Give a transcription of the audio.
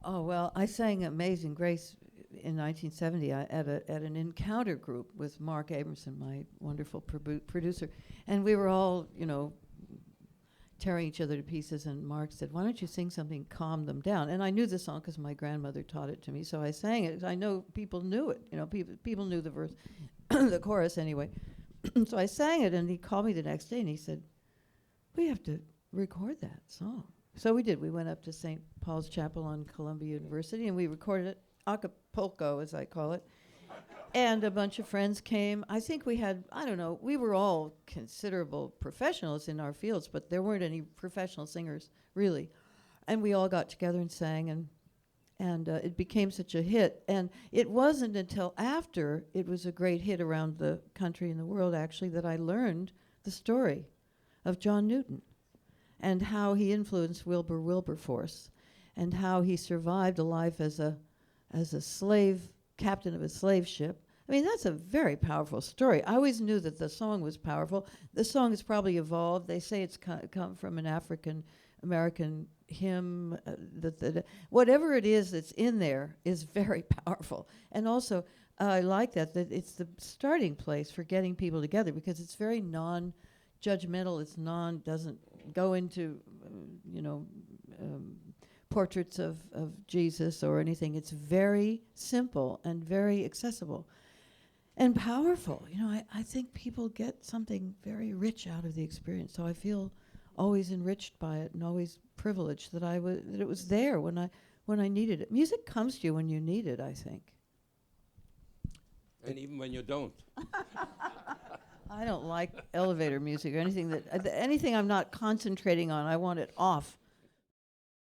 Oh, well, I sang Amazing Grace in 1970 at an encounter group with Mark Abramson, my wonderful producer. And we were all, tearing each other to pieces. And Mark said, why don't you sing something, calm them down? And I knew the song because my grandmother taught it to me. So I sang it. I know people knew it. People knew the verse, the chorus anyway. So I sang it, and he called me the next day, and he said, we have to record that song. So we did. We went up to St. Paul's Chapel on Columbia University, and we recorded it, Acapulco, as I call it. And a bunch of friends came. I think we had, I don't know, we were all considerable professionals in our fields, but there weren't any professional singers, really. And we all got together and sang, and it became such a hit. And it wasn't until after it was a great hit around the country and the world, actually, that I learned the story of John Newton and how he influenced Wilberforce and how he survived a life as a slave, captain of a slave ship. I mean, that's a very powerful story. I always knew that the song was powerful. The song has probably evolved. They say it's come from an African-American hymn. Whatever it is that's in there is very powerful. And also, I like that it's the starting place for getting people together because it's very non-judgmental. Doesn't go into, portraits of Jesus or anything. It's very simple and very accessible and powerful. I think people get something very rich out of the experience. So I feel always enriched by it and always privileged that it was there when I needed it. Music comes to you when you need it, I think. And even when you don't. I don't like elevator music or anything anything I'm not concentrating on. I want it off.